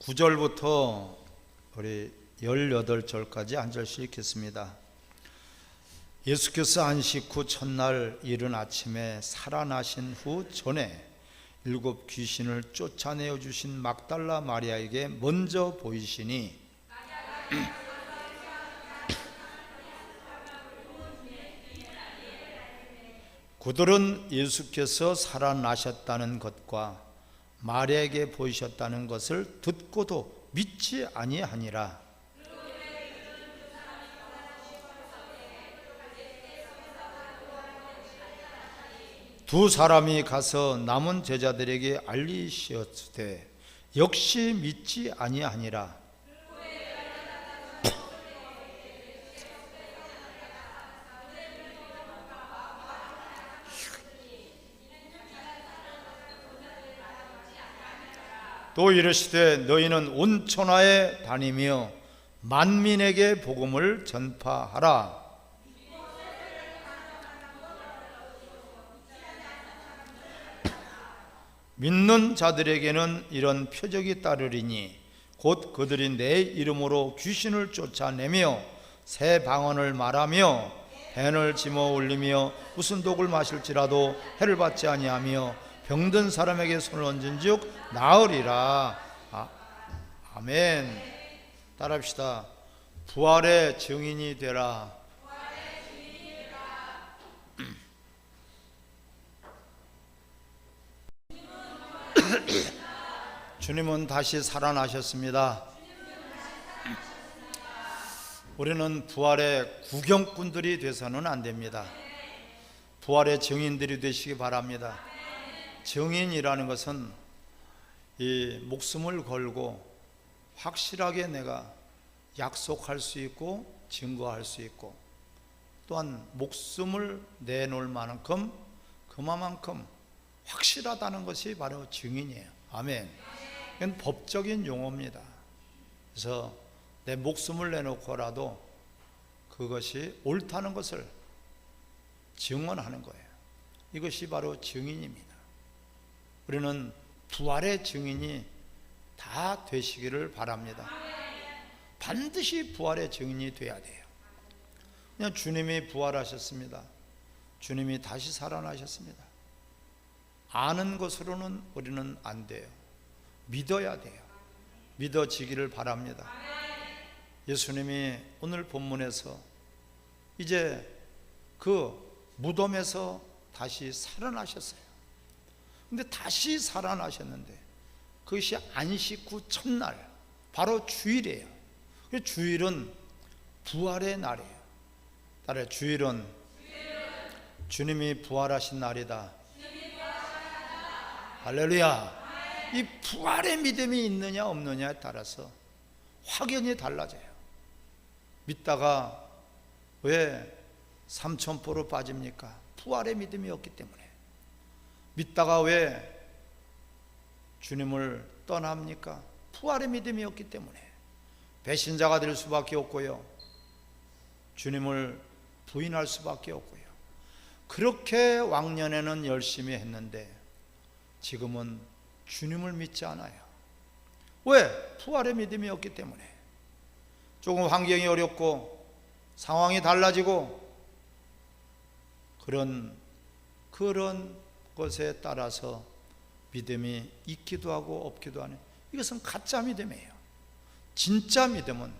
9절부터 우리 18절까지 한 절씩 읽겠습니다. 예수께서 안식 후 첫날 이른 아침에 살아나신 후 전에 7 귀신을 쫓아내어 주신 막달라 마리아에게 먼저 보이시니 그들은 예수께서 살아나셨다는 것과 마리아에게 보이셨다는 것을 듣고도 믿지 아니하니라. 두 사람이 가서 남은 제자들에게 알리시었으되 역시 믿지 아니하니라. 또 이르시되 너희는 온 천하에 다니며 만민에게 복음을 전파하라. 믿는 자들에게는 이런 표적이 따르리니 곧 그들이 내 이름으로 귀신을 쫓아내며 새 방언을 말하며 뱀을 집어 올리며 무슨 독을 마실지라도 해를 받지 아니하며 병든 사람에게 손을 얹은즉 나으리라. 아멘. 따라합시다. 부활의 증인이 되라. 주님은 다시 살아나셨습니다. 우리는 부활의 구경꾼들이 돼서는 안 됩니다. 부활의 증인들이 되시기 바랍니다. 증인이라는 것은 이 목숨을 걸고 확실하게 내가 약속할 수 있고 증거할 수 있고 또한 목숨을 내놓을 만큼 그만큼 확실하다는 것이 바로 증인이에요. 아멘. 이건 법적인 용어입니다. 그래서 내 목숨을 내놓고라도 그것이 옳다는 것을 증언하는 거예요. 이것이 바로 증인입니다. 우리는 부활의 증인이 다 되시기를 바랍니다. 반드시 부활의 증인이 돼야 돼요. 그냥 주님이 부활하셨습니다. 주님이 다시 살아나셨습니다. 아는 것으로는 우리는 안 돼요. 믿어야 돼요. 믿어지기를 바랍니다. 예수님이 오늘 본문에서 이제 그 무덤에서 다시 살아나셨어요. 근데 다시 살아나셨는데 그것이 안식 후 첫날 바로 주일이에요. 주일은 부활의 날이에요. 따라요. 주일은 주님이 부활하신 날이다. 할렐루야. 이 부활의 믿음이 있느냐 없느냐에 따라서 확연히 달라져요. 믿다가 왜 삼천포로 빠집니까? 부활의 믿음이 없기 때문에. 믿다가 왜 주님을 떠납니까? 부활의 믿음이 없기 때문에. 배신자가 될 수밖에 없고요, 주님을 부인할 수밖에 없고요. 그렇게 왕년에는 열심히 했는데 지금은 주님을 믿지 않아요. 왜? 부활의 믿음이 없기 때문에. 조금 환경이 어렵고 상황이 달라지고 그런 것에 따라서 믿음이 있기도 하고 없기도 하는, 이것은 가짜 믿음이에요. 진짜 믿음은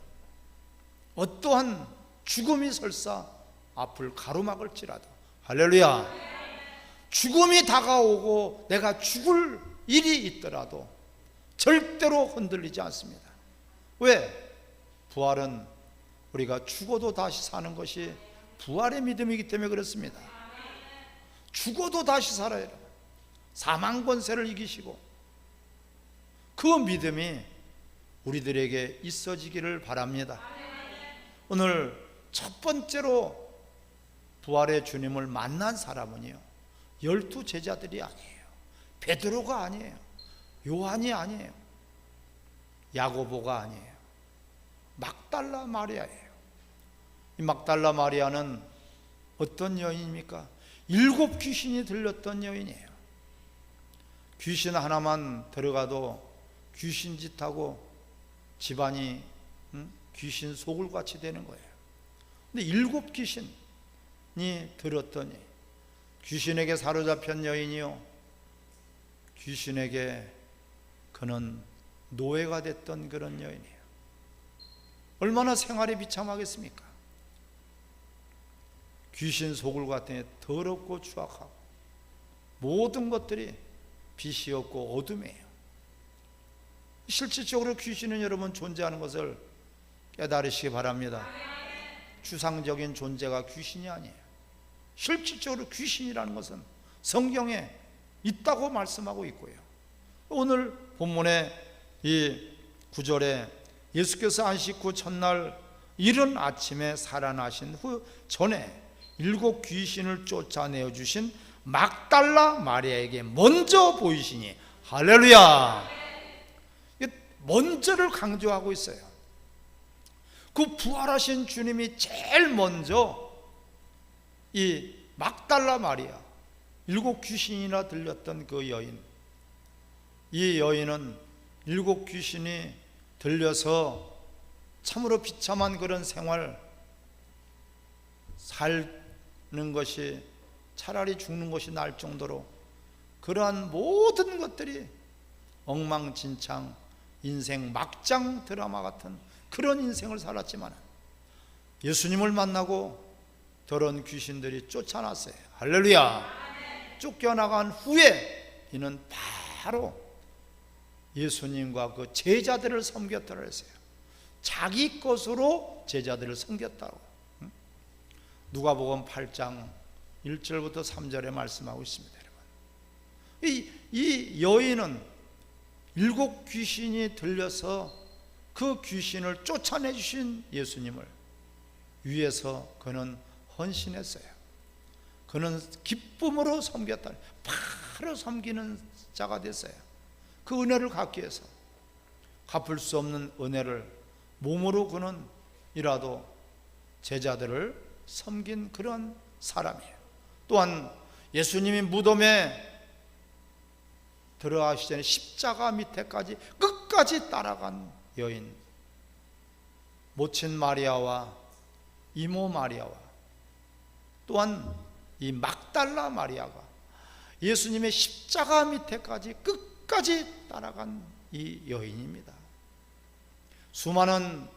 어떠한 죽음이 설사 앞을 가로막을지라도, 할렐루야, 죽음이 다가오고 내가 죽을 일이 있더라도 절대로 흔들리지 않습니다. 왜? 부활은 우리가 죽어도 다시 사는 것이 부활의 믿음이기 때문에 그렇습니다. 죽어도 다시 살아야 돼요. 사망 권세를 이기시고 그 믿음이 우리들에게 있어지기를 바랍니다. 오늘 첫 번째로 부활의 주님을 만난 사람은요, 12 제자들이 아니에요. 베드로가 아니에요. 요한이 아니에요. 야고보가 아니에요. 막달라 마리아예요. 이 막달라 마리아는 어떤 여인입니까? 7 귀신이 들렸던 여인이에요. 귀신 하나만 들어가도 귀신짓하고 집안이 귀신 소굴같이 되는 거예요. 근데 7 귀신이 들었더니 귀신에게 사로잡힌 여인이요, 귀신에게 그는 노예가 됐던 그런 여인이에요. 얼마나 생활이 비참하겠습니까? 귀신 소굴 같은 더럽고 추악하고 모든 것들이 빛이 없고 어둠이에요. 실질적으로 귀신은 여러분 존재하는 것을 깨달으시기 바랍니다. 추상적인 존재가 귀신이 아니에요. 실질적으로 귀신이라는 것은 성경에 있다고 말씀하고 있고요. 오늘 본문의 이 9절에 예수께서 안식 후 첫날 이른 아침에 살아나신 후 전에 7 귀신을 쫓아내어 주신 막달라 마리아에게 먼저 보이시니, 할렐루야! 먼저를 강조하고 있어요. 그 부활하신 주님이 제일 먼저 이 막달라 마리아, 7 귀신이나 들렸던 그 여인, 이 여인은 7 귀신이 들려서 참으로 비참한 그런 생활 사는 것이 차라리 죽는 것이 나을 정도로 그러한 모든 것들이 엉망진창 인생 막장 드라마 같은 그런 인생을 살았지만 예수님을 만나고 더러운 귀신들이 쫓아났어요. 할렐루야! 쫓겨나간 후에 이는 바로 예수님과 그 제자들을 섬겼다고 했어요. 자기 것으로 제자들을 섬겼다고. 누가복음 8장 1절부터 3절에 말씀하고 있습니다. 여러분, 이 여인은 7 귀신이 들려서 그 귀신을 쫓아내 주신 예수님을 위해서 그는 헌신했어요. 그는 기쁨으로 섬겼다. 바로 섬기는 자가 됐어요. 그 은혜를 갖기 위해서 갚을 수 없는 은혜를 몸으로 그는 이라도 제자들을 섬긴 그런 사람이에요. 또한 예수님이 무덤에 들어가시기 전에 십자가 밑에까지 끝까지 따라간 여인, 모친 마리아와 이모 마리아와 또한 이 막달라 마리아가 예수님의 십자가 밑에까지 끝까지 따라간 이 여인입니다. 수많은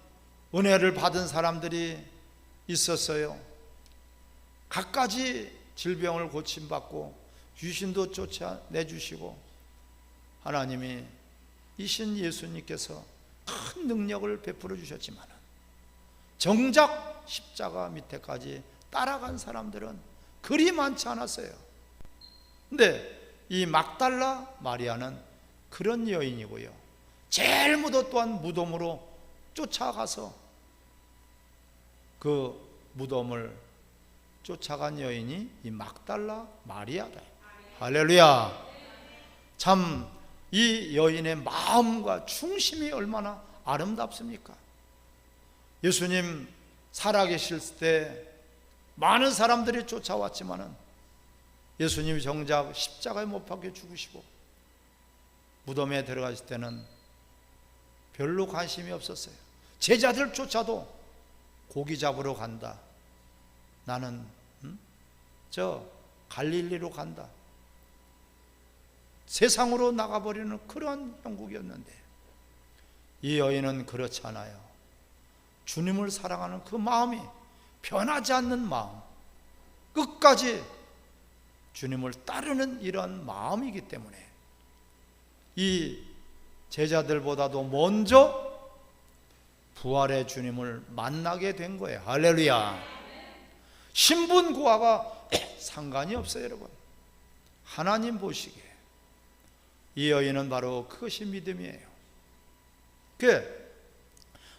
은혜를 받은 사람들이 있었어요. 갖가지 질병을 고침받고 귀신도 쫓아내주시고 하나님이 이신 예수님께서 큰 능력을 베풀어 주셨지만 정작 십자가 밑에까지 따라간 사람들은 그리 많지 않았어요. 근데 이 막달라 마리아는 그런 여인이고요, 제일 먼저 또한 무덤으로 쫓아가서 그 무덤을 쫓아간 여인이 이 막달라 마리아다. 할렐루야! 참 이 여인의 마음과 중심이 얼마나 아름답습니까? 예수님 살아계실 때 많은 사람들이 쫓아왔지만은 예수님이 정작 십자가에 못 박혀 죽으시고 무덤에 들어가실 때는 별로 관심이 없었어요. 제자들조차도 고기 잡으러 간다, 나는 저 갈릴리로 간다, 세상으로 나가버리는 그런 형국이었는데 이 여인은 그렇지 않아요. 주님을 사랑하는 그 마음이 변하지 않는 마음, 끝까지 주님을 따르는 이런 마음이기 때문에 이 제자들보다도 먼저 부활의 주님을 만나게 된 거예요. 할렐루야! 신분 고하가 상관이 없어요. 여러분, 하나님 보시기에 이 여인은 바로 그것이 믿음이에요.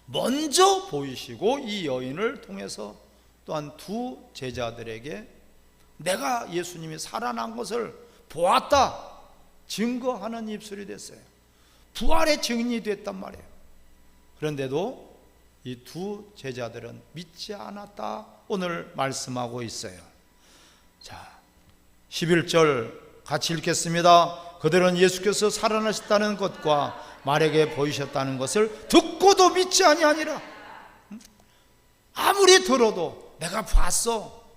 먼저 보이시고 이 여인을 통해서 또한 2 제자들에게 내가 예수님이 살아난 것을 보았다 증거하는 입술이 됐어요. 부활의 증인이 됐단 말이에요. 그런데도 이 2 제자들은 믿지 않았다 오늘 말씀하고 있어요. 자, 11절 같이 읽겠습니다. 그들은 예수께서 살아나셨다는 것과 말에게 보이셨다는 것을 듣고도 믿지 아니하니라. 아무리 들어도 내가 봤어,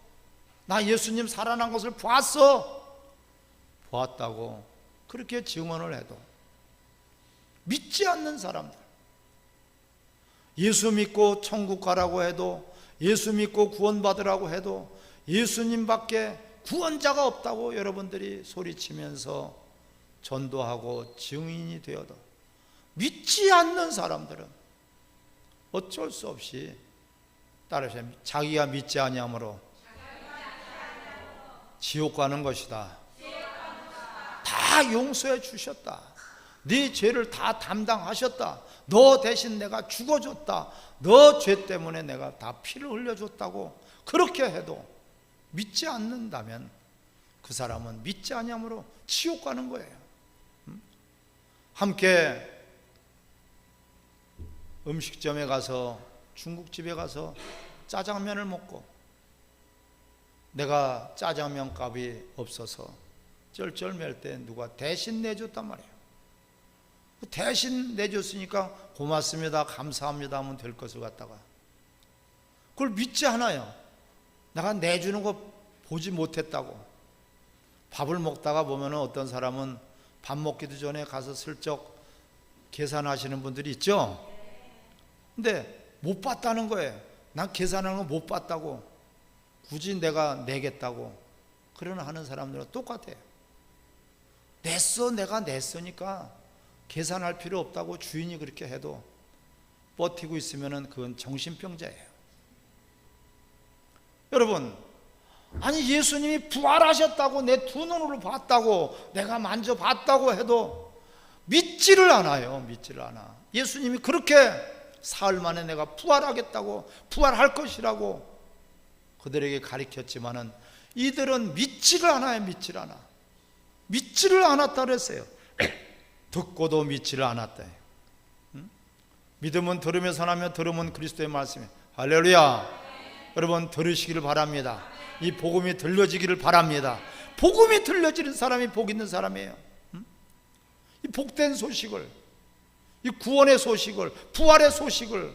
나 예수님 살아난 것을 보았다고 그렇게 증언을 해도 믿지 않는 사람들, 예수 믿고 천국 가라고 해도, 예수 믿고 구원받으라고 해도 예수님밖에 구원자가 없다고 여러분들이 소리치면서 전도하고 증인이 되어도 믿지 않는 사람들은 어쩔 수 없이 따라서 자기가 믿지 아니하므로 지옥 가는 것이다. 다 용서해 주셨다. 네 죄를 다 담당하셨다. 너 대신 내가 죽어줬다. 너 죄 때문에 내가 다 피를 흘려줬다고 그렇게 해도 믿지 않는다면 그 사람은 믿지 아니하므로 지옥 가는 거예요. 함께 음식점에 가서, 중국집에 가서 짜장면을 먹고 내가 짜장면 값이 없어서 쩔쩔맬 때 누가 대신 내줬단 말이에요. 대신 내줬으니까 고맙습니다, 감사합니다 하면 될 것을 갖다가 그걸 믿지 않아요. 내가 내주는 거 보지 못했다고. 밥을 먹다가 보면 어떤 사람은 밥 먹기도 전에 가서 슬쩍 계산하시는 분들이 있죠. 근데 못 봤다는 거예요. 난 계산하는 거 못 봤다고, 굳이 내가 내겠다고 그러나 하는 사람들은 똑같아요. 내가 냈으니까 계산할 필요 없다고 주인이 그렇게 해도 버티고 있으면 그건 정신병자예요. 여러분, 아니 예수님이 부활하셨다고 내 두 눈으로 봤다고 내가 만져봤다고 해도 믿지를 않아요. 믿지를 않아. 예수님이 그렇게 사흘 만에 내가 부활하겠다고, 부활할 것이라고 그들에게 가르쳤지만은 이들은 믿지를 않아요. 믿지를 않아. 믿지를 않았다 그랬어요. 듣고도 믿지를 않았다. 믿음은 들으면서 나며 들으면 그리스도의 말씀이에요. 할렐루야. 여러분 들으시기를 바랍니다. 이 복음이 들려지기를 바랍니다. 복음이 들려지는 사람이 복 있는 사람이에요. 이 복된 소식을, 이 구원의 소식을, 부활의 소식을,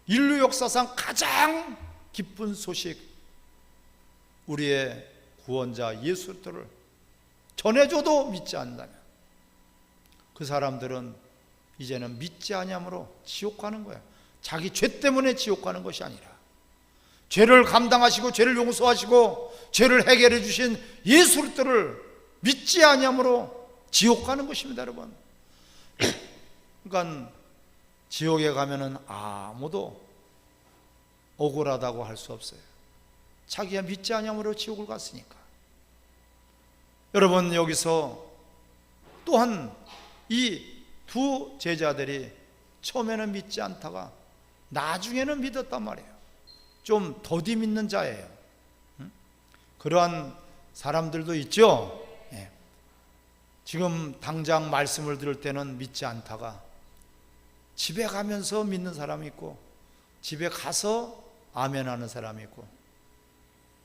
인류 역사상 가장 기쁜 소식, 우리의 구원자 예수를 전해줘도 믿지 않는다면 그 사람들은 이제는 믿지 아니하므로 지옥 가는 거야. 자기 죄 때문에 지옥 가는 것이 아니라 죄를 감당하시고 죄를 용서하시고 죄를 해결해 주신 예수를 믿지 아니하므로 지옥 가는 것입니다, 여러분. 그러니까 지옥에 가면은 아무도 억울하다고 할 수 없어요. 자기가 믿지 아니하므로 지옥을 갔으니까. 여러분, 여기서 또한 이 두 제자들이 처음에는 믿지 않다가 나중에는 믿었단 말이에요. 좀 더디 믿는 자예요. 그러한 사람들도 있죠. 지금 당장 말씀을 들을 때는 믿지 않다가 집에 가면서 믿는 사람이 있고, 집에 가서 아멘 하는 사람이 있고,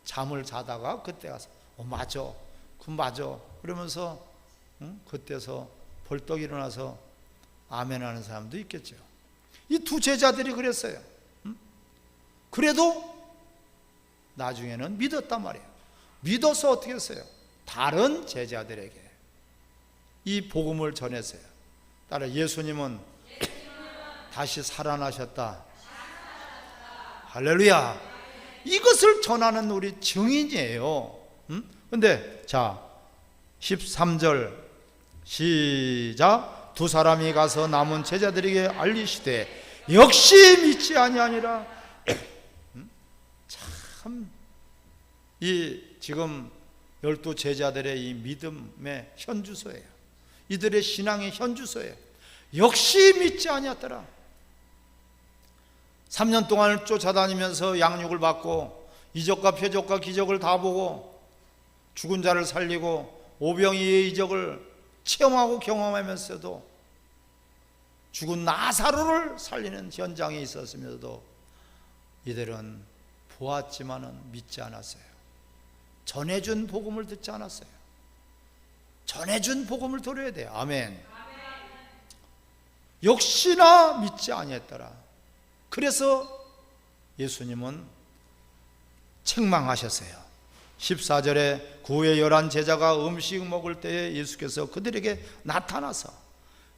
잠을 자다가 그때 가서 맞아, 그 맞아 그러면서 그때서 벌떡 일어나서 아멘 하는 사람도 있겠죠. 이 두 제자들이 그랬어요. 그래도 나중에는 믿었단 말이에요. 믿어서 어떻게 했어요? 다른 제자들에게 이 복음을 전했어요. 따라 예수님은 다시 살아나셨다. 할렐루야. 이것을 전하는 우리 증인이에요. 근데 자 13절 시작. 두 사람이 가서 남은 제자들에게 알리시되 역시 믿지 아니하니라. 참, 이 지금 12 제자들의 이 믿음의 현주소예요. 이들의 신앙의 현주소예요. 역시 믿지 아니하더라. 3년 동안을 쫓아다니면서 양육을 받고 이적과 표적과 기적을 다 보고 죽은 자를 살리고 오병이의 이적을 체험하고 경험하면서도 죽은 나사로를 살리는 현장에 있었으면서도 이들은 보았지만은 믿지 않았어요. 전해준 복음을 듣지 않았어요. 전해준 복음을 들어야 돼요. 아멘. 역시나 믿지 아니했더라. 그래서 예수님은 책망하셨어요. 14절에 구의 11 제자가 음식 먹을 때에 예수께서 그들에게 나타나서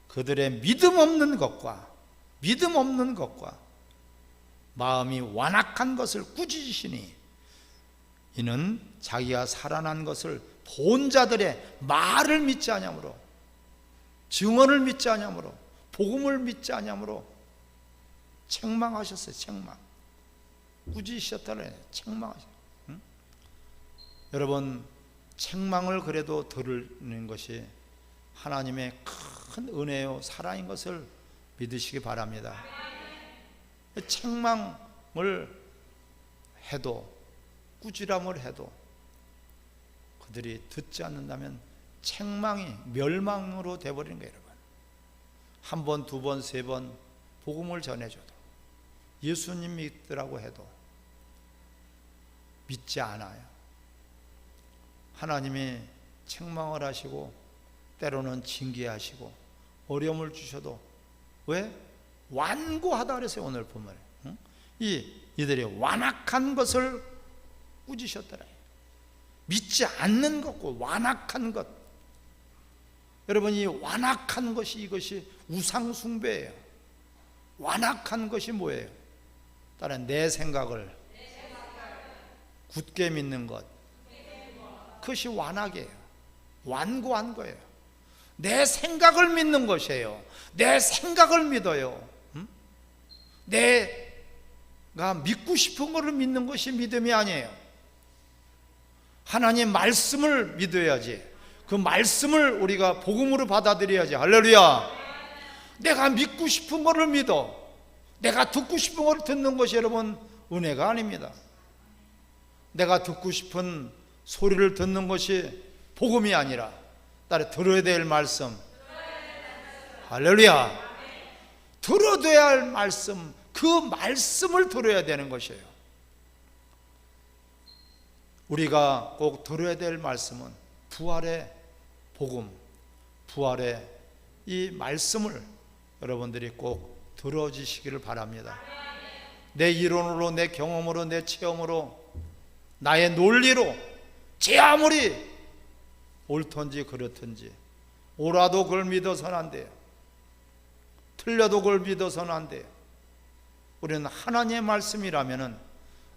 그들의 믿음 없는 것과 마음이 완악한 것을 꾸짖으시니 이는 자기가 살아난 것을 본 자들의 말을 믿지 아니하므로, 증언을 믿지 아니하므로, 복음을 믿지 아니하므로 책망하셨어요. 책망. 꾸짖으셨다는 책망하셨어요. 응? 여러분, 책망을 그래도 들으는 것이 하나님의 큰 은혜요 사랑인 것을 믿으시기 바랍니다. 책망을 해도, 꾸지람을 해도 그들이 듣지 않는다면 책망이 멸망으로 되어버리는 거예요. 여러분, 한 번, 두 번, 세 번 복음을 전해줘도, 예수님 믿더라고 해도 믿지 않아요. 하나님이 책망을 하시고 때로는 징계하시고 어려움을 주셔도 왜? 완고하다 그랬어요. 오늘 보면 이들이 완악한 것을 꾸짖으셨더라. 믿지 않는 것과 완악한 것. 여러분, 이 완악한 것이, 이것이 우상 숭배예요. 완악한 것이 뭐예요? 다른 내 생각을 굳게 믿는 것, 그것이 완악이에요. 완고한 거예요. 내 생각을 믿는 것이에요. 내 생각을 믿어요. 내가 믿고 싶은 것을 믿는 것이 믿음이 아니에요. 하나님 말씀을 믿어야지. 그 말씀을 우리가 복음으로 받아들여야지. 할렐루야. 내가 믿고 싶은 것을 믿어, 내가 듣고 싶은 것을 듣는 것이 여러분 은혜가 아닙니다. 내가 듣고 싶은 소리를 듣는 것이 복음이 아니라 따라 들어야 될 말씀, 할렐루야, 들어야 할 말씀, 그 말씀을 들어야 되는 것이에요. 우리가 꼭 들어야 될 말씀은 부활의 복음, 부활의 이 말씀을 여러분들이 꼭 들어주시기를 바랍니다. 내 이론으로, 내 경험으로, 내 체험으로, 나의 논리로 제 아무리 옳든지 그렇든지 옳아도 그걸 믿어서는 안 돼요. 틀려도 그걸 믿어서는 안 돼요. 우리는 하나님의 말씀이라면은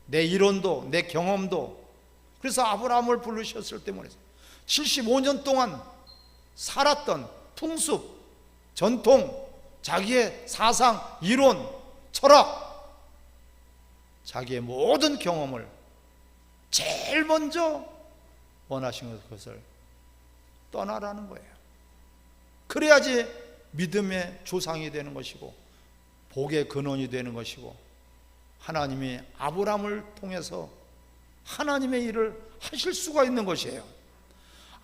내 이론도, 내 경험도, 그래서 아브라함을 부르셨을 때 말이죠, 75년 동안 살았던 풍습, 전통, 자기의 사상, 이론, 철학, 자기의 모든 경험을 제일 먼저 원하신 것을 떠나라는 거예요. 그래야지 믿음의 조상이 되는 것이고 복의 근원이 되는 것이고 하나님이 아브라함을 통해서 하나님의 일을 하실 수가 있는 것이에요.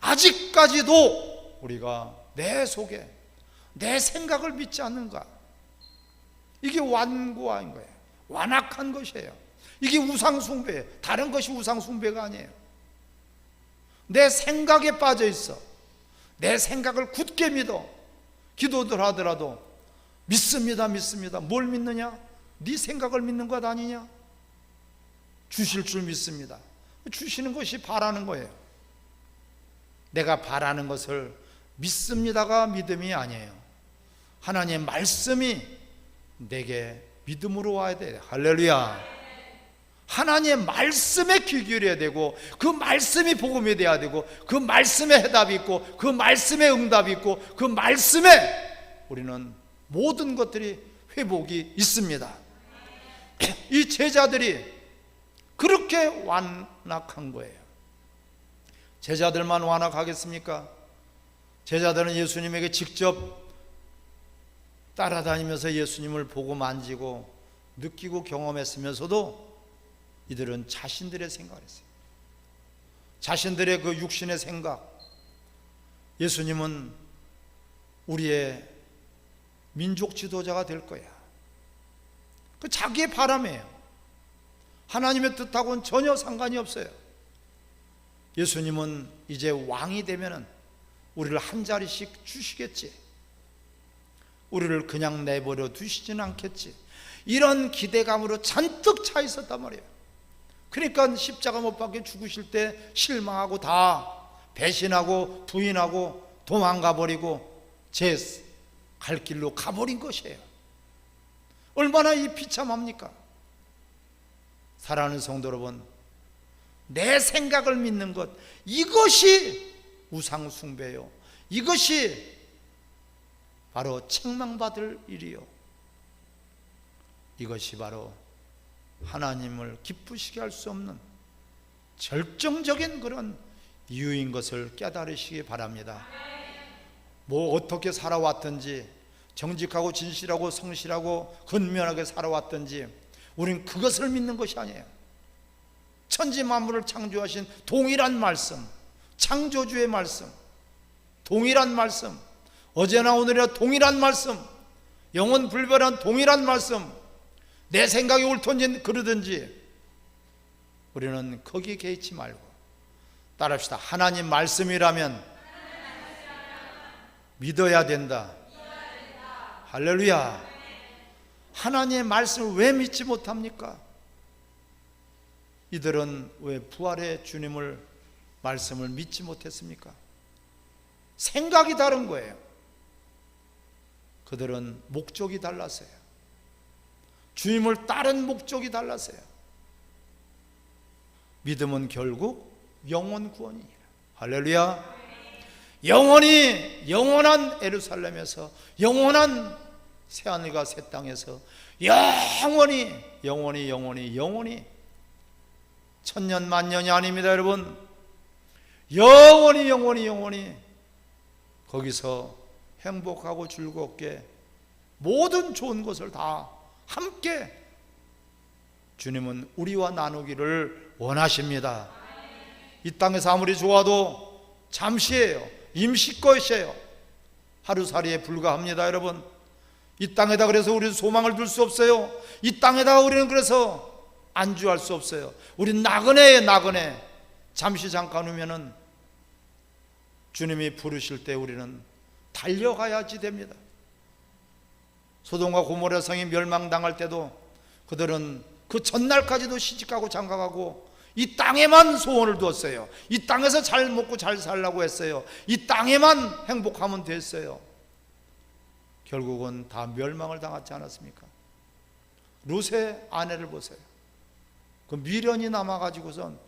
아직까지도 우리가 내 속에 내 생각을 믿지 않는가? 이게 완고한 거예요. 완악한 것이에요. 이게 우상숭배예요. 다른 것이 우상숭배가 아니에요. 내 생각에 빠져 있어. 내 생각을 굳게 믿어. 기도들 하더라도 믿습니다, 믿습니다. 뭘 믿느냐? 네 생각을 믿는 것 아니냐? 주실 줄 믿습니다. 주시는 것이 바라는 거예요. 내가 바라는 것을 믿습니다가 믿음이 아니에요. 하나님의 말씀이 내게 믿음으로 와야 돼요. 할렐루야. 하나님의 말씀에 귀 기울여야 되고 그 말씀이 복음이 돼야 되고 그 말씀에 해답이 있고 그 말씀에 응답이 있고 그 말씀에 우리는 모든 것들이 회복이 있습니다. 이 제자들이 그렇게 완악한 거예요. 제자들만 완악하겠습니까? 제자들은 예수님에게 직접 따라다니면서 예수님을 보고 만지고 느끼고 경험했으면서도 이들은 자신들의 생각을 했어요. 자신들의 그 육신의 생각. 예수님은 우리의 민족 지도자가 될 거야. 그 자기의 바람이에요. 하나님의 뜻하고는 전혀 상관이 없어요. 예수님은 이제 왕이 되면은 우리를 한 자리씩 주시겠지. 우리를 그냥 내버려 두시진 않겠지, 이런 기대감으로 잔뜩 차 있었단 말이에요. 그러니까 십자가 못 박혀 죽으실 때 실망하고 다 배신하고 부인하고 도망가 버리고 제 갈 길로 가버린 것이에요. 얼마나 이 비참합니까? 사랑하는 성도 여러분, 내 생각을 믿는 것, 이것이 우상 숭배요, 이것이 바로 책망받을 일이요, 이것이 바로 하나님을 기쁘시게 할 수 없는 절정적인 그런 이유인 것을 깨달으시기 바랍니다. 뭐 어떻게 살아왔든지, 정직하고 진실하고 성실하고 근면하게 살아왔든지, 우린 그것을 믿는 것이 아니에요. 천지 만물을 창조하신 동일한 말씀, 창조주의 말씀, 동일한 말씀, 어제나 오늘이나 동일한 말씀, 영원 불변한 동일한 말씀, 내 생각이 옳든지 그러든지 우리는 거기에 개의치 말고 따라합시다. 하나님 말씀이라면 믿어야 된다. 할렐루야. 하나님의 말씀을 왜 믿지 못합니까? 이들은 왜 부활의 주님을 말씀을 믿지 못했습니까? 생각이 다른 거예요. 그들은 목적이 달랐어요. 주님을 따른 목적이 달랐어요. 믿음은 결국 영혼 구원이에요. 할렐루야. 영원한 예루살렘에서, 영원한 새하늘과 새 땅에서 영원히 천년 만년이 아닙니다, 여러분. 영원히 거기서 행복하고 즐겁게 모든 좋은 것을 다 함께 주님은 우리와 나누기를 원하십니다. 이 땅에서 아무리 좋아도 잠시예요. 임시 것이에요. 하루살이에 불과합니다, 여러분. 이 땅에다 그래서 우리는 소망을 둘 수 없어요. 이 땅에다 우리는 그래서 안주할 수 없어요. 우린 나그네. 잠시 잠깐 후면은 주님이 부르실 때 우리는 달려가야지 됩니다. 소돔과 고모라 성이 멸망당할 때도 그들은 그 전날까지도 시집가고 장가가고 이 땅에만 소원을 두었어요. 이 땅에서 잘 먹고 잘 살라고 했어요. 이 땅에만 행복하면 됐어요. 결국은 다 멸망을 당하지 않았습니까? 룻의 아내를 보세요. 그 미련이 남아가지고선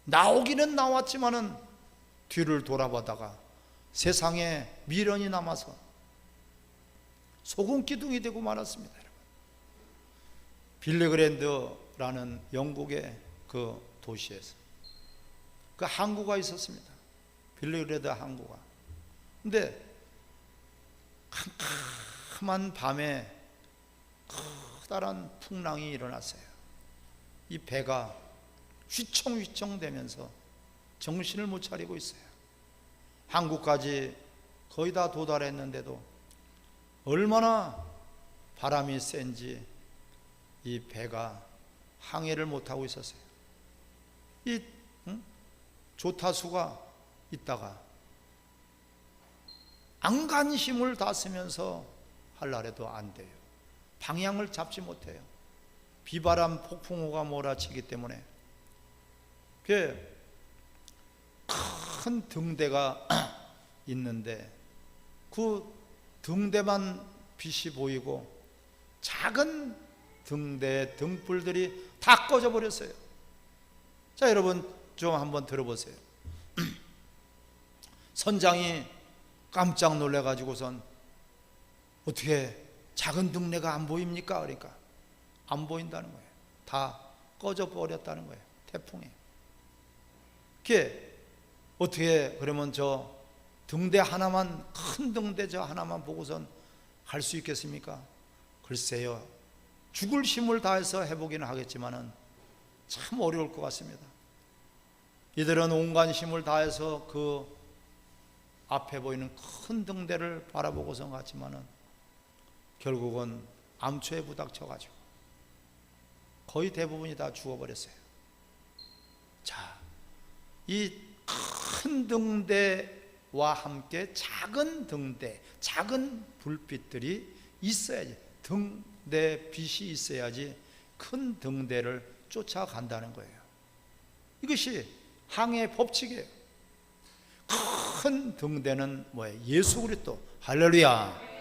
나오기는 나왔지만은 뒤를 돌아보다가 세상에 미련이 남아서 소금 기둥이 되고 말았습니다. 빌리그랜드라는 영국의 그 도시에서 그 항구가 있었습니다. 빌리그랜드 항구가. 근데 캄캄한 밤에 커다란 풍랑이 일어났어요. 이 배가 휘청휘청 되면서 정신을 못 차리고 있어요. 항구까지 거의 다 도달했는데도 얼마나 바람이 센지 이 배가 항해를 못하고 있었어요. 이 조타수가 있다가 안간힘을 다 쓰면서 하려해도 안 돼요. 방향을 잡지 못해요. 비바람 폭풍우가 몰아치기 때문에. 큰 등대가 있는데 그 등대만 빛이 보이고 작은 등대 등불들이 다 꺼져 버렸어요. 자, 여러분 좀 한번 들어보세요. 선장이 깜짝 놀래 가지고선 어떻게 작은 등대가 안 보입니까? 그러니까 안 보인다는 거예요. 다 꺼져 버렸다는 거예요. 태풍에. 그게 어떻게 그러면 저 등대 하나만, 큰 등대 저 하나만 보고선 갈 수 있겠습니까? 글쎄요. 죽을 힘을 다해서 해보기는 하겠지만은 참 어려울 것 같습니다. 이들은 온갖 힘을 다해서 그 앞에 보이는 큰 등대를 바라보고선 갔지만은 결국은 암초에 부닥쳐가지고 거의 대부분이 다 죽어버렸어요. 자, 이 큰 등대 등대와 함께 작은 등대, 작은 불빛들이 있어야지, 등대 빛이 있어야지 큰 등대를 쫓아간다는 거예요. 이것이 항해의 법칙이에요. 큰 등대는 뭐예요? 예수 그리스도. 할렐루야.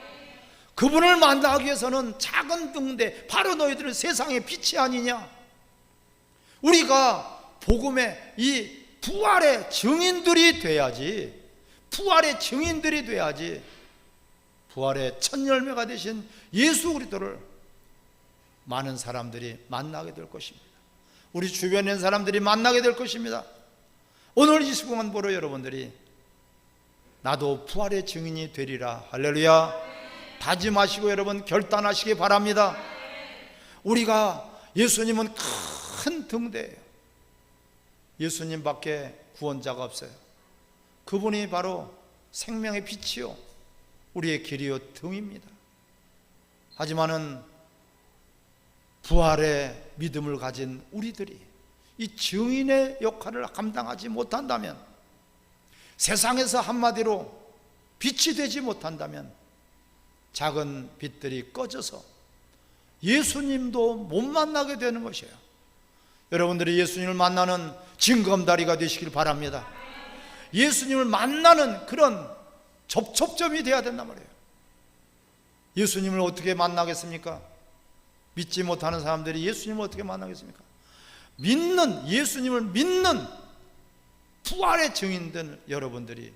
그분을 만나기 위해서는 작은 등대, 바로 너희들은 세상의 빛이 아니냐. 우리가 복음의 이 부활의 증인들이 돼야지, 부활의 증인들이 돼야지 부활의 첫 열매가 되신 예수 그리스도를 많은 사람들이 만나게 될 것입니다. 우리 주변에 있는 사람들이 만나게 될 것입니다. 오늘 이 시간 보러 여러분들이 나도 부활의 증인이 되리라. 할렐루야. 다짐하시고 여러분 결단하시기 바랍니다. 우리가, 예수님은 큰 등대예요. 예수님밖에 구원자가 없어요. 그분이 바로 생명의 빛이요 우리의 길이요 등입니다. 하지만은 부활의 믿음을 가진 우리들이 이 증인의 역할을 감당하지 못한다면, 세상에서 한마디로 빛이 되지 못한다면 작은 빛들이 꺼져서 예수님도 못 만나게 되는 것이에요. 여러분들이 예수님을 만나는 징검다리가 되시길 바랍니다. 예수님을 만나는 그런 접촉점이 되어야 된단 말이에요. 예수님을 어떻게 만나겠습니까? 믿지 못하는 사람들이 예수님을 어떻게 만나겠습니까? 믿는, 예수님을 믿는 부활의 증인들 여러분들이,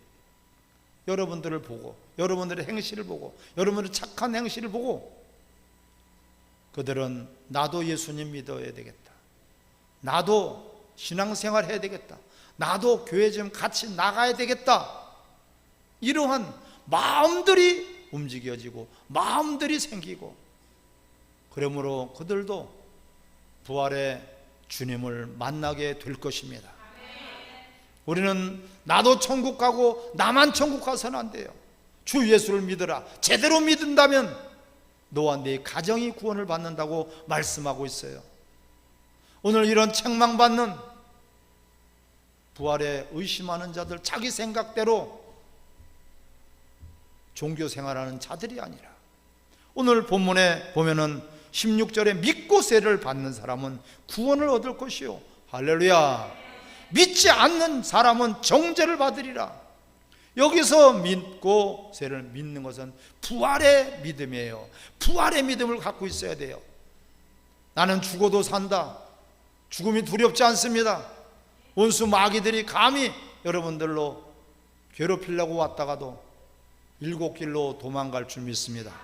여러분들을 보고, 여러분들의 행실을 보고, 여러분들의 착한 행실을 보고 그들은 나도 예수님 믿어야 되겠다, 나도 신앙생활 해야 되겠다, 나도 교회 좀 같이 나가야 되겠다, 이러한 마음들이 움직여지고 마음들이 생기고, 그러므로 그들도 부활의 주님을 만나게 될 것입니다. 우리는 나도 천국 가고 나만 천국 가서는 안 돼요. 주 예수를 믿어라. 제대로 믿는다면 너와 네 가정이 구원을 받는다고 말씀하고 있어요. 오늘 이런 책망받는 부활에 의심하는 자들, 자기 생각대로 종교 생활하는 자들이 아니라, 오늘 본문에 보면은 16절에 믿고 세를 받는 사람은 구원을 얻을 것이요, 할렐루야. 믿지 않는 사람은 정죄를 받으리라. 여기서 믿고 세를 믿는 것은 부활의 믿음이에요. 부활의 믿음을 갖고 있어야 돼요. 나는 죽어도 산다, 죽음이 두렵지 않습니다. 원수 마귀들이 감히 여러분들로 괴롭히려고 왔다가도 7길로 도망갈 줄 믿습니다.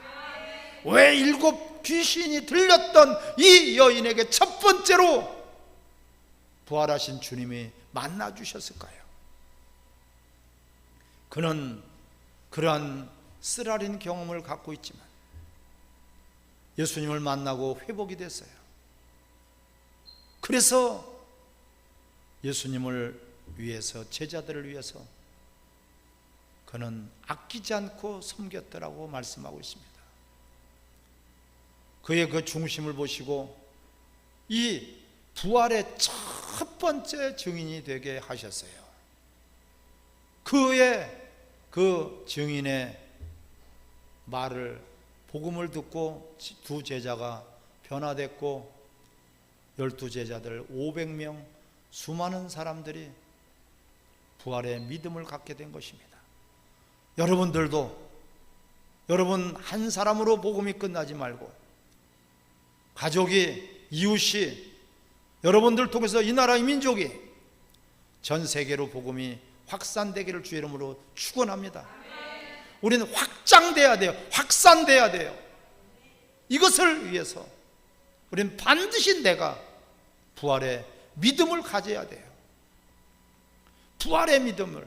왜 7 귀신이 들렸던 이 여인에게 첫 번째로 부활하신 주님이 만나 주셨을까요? 그는 그러한 쓰라린 경험을 갖고 있지만 예수님을 만나고 회복이 됐어요. 그래서 예수님을 위해서, 제자들을 위해서 그는 아끼지 않고 섬겼더라고 말씀하고 있습니다. 그의 그 중심을 보시고 이 부활의 첫 번째 증인이 되게 하셨어요. 그의 그 증인의 말을, 복음을 듣고 두 제자가 변화됐고 12제자들 500명, 수많은 사람들이 부활의 믿음을 갖게 된 것입니다. 여러분들도 여러분 한 사람으로 복음이 끝나지 말고 가족이, 이웃이, 여러분들 통해서 이 나라의 민족이 전 세계로 복음이 확산되기를 주의 이름으로 축원합니다. 우리는 확장돼야 돼요. 확산돼야 돼요. 이것을 위해서 우리는 반드시 내가 부활의 믿음을 가져야 돼요. 부활의 믿음을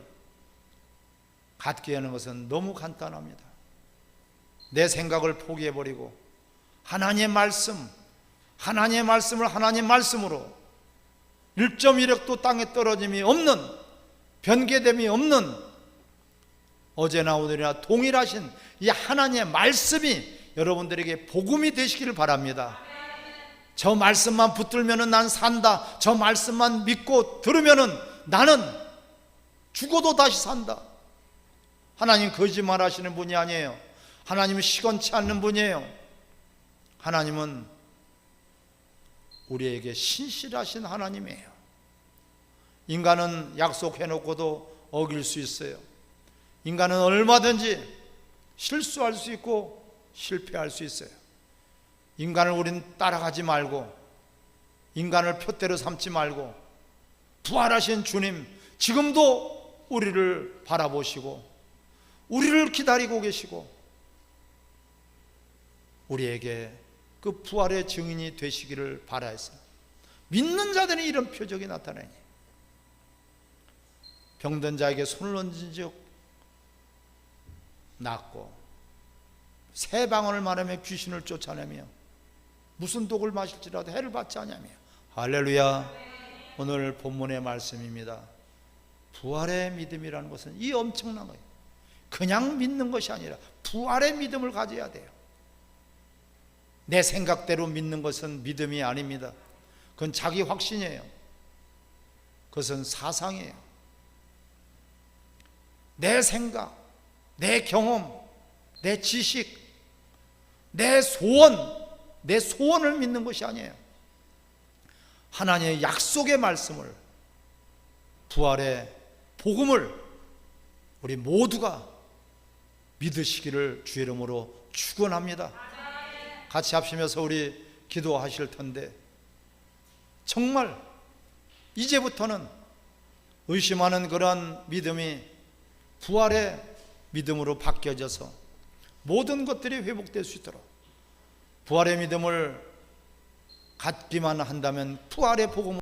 갖게 하는 것은 너무 간단합니다. 내 생각을 포기해버리고 하나님의 말씀, 하나님의 말씀을 하나님의 말씀으로 1.1획도 땅에 떨어짐이 없는, 변개됨이 없는, 어제나 오늘이나 동일하신 이 하나님의 말씀이 여러분들에게 복음이 되시기를 바랍니다. 저 말씀만 붙들면 난 산다, 저 말씀만 믿고 들으면 나는 죽어도 다시 산다, 하나님 거짓말하시는 분이 아니에요. 하나님은 시건치 않는 분이에요. 하나님은 우리에게 신실하신 하나님이에요. 인간은 약속해놓고도 어길 수 있어요. 인간은 얼마든지 실수할 수 있고 실패할 수 있어요. 인간을 우린 따라가지 말고, 인간을 표대로 삼지 말고, 부활하신 주님 지금도 우리를 바라보시고 우리를 기다리고 계시고 우리에게 그 부활의 증인이 되시기를 바라서 믿는 자들은 이런 표적이 나타나니, 병든 자에게 손을 얹은 즉 낫고, 새 방언을 말하며 귀신을 쫓아내며 무슨 독을 마실지라도 해를 받지 아니하며. 할렐루야. 오늘 본문의 말씀입니다. 부활의 믿음이라는 것은 이 엄청난 거예요. 그냥 믿는 것이 아니라 부활의 믿음을 가져야 돼요. 내 생각대로 믿는 것은 믿음이 아닙니다. 그건 자기 확신이에요. 그것은 사상이에요. 내 생각, 내 경험, 내 지식, 내 소원을 믿는 것이 아니에요. 하나님의 약속의 말씀을, 부활의 복음을 우리 모두가 믿으시기를 주의 이름으로 축원합니다. 같이 합시면서 우리 기도하실 텐데, 정말 이제부터는 의심하는 그런 믿음이 부활의 믿음으로 바뀌어져서 모든 것들이 회복될 수 있도록, 부활의 믿음을 갖기만 한다면 부활의 복음을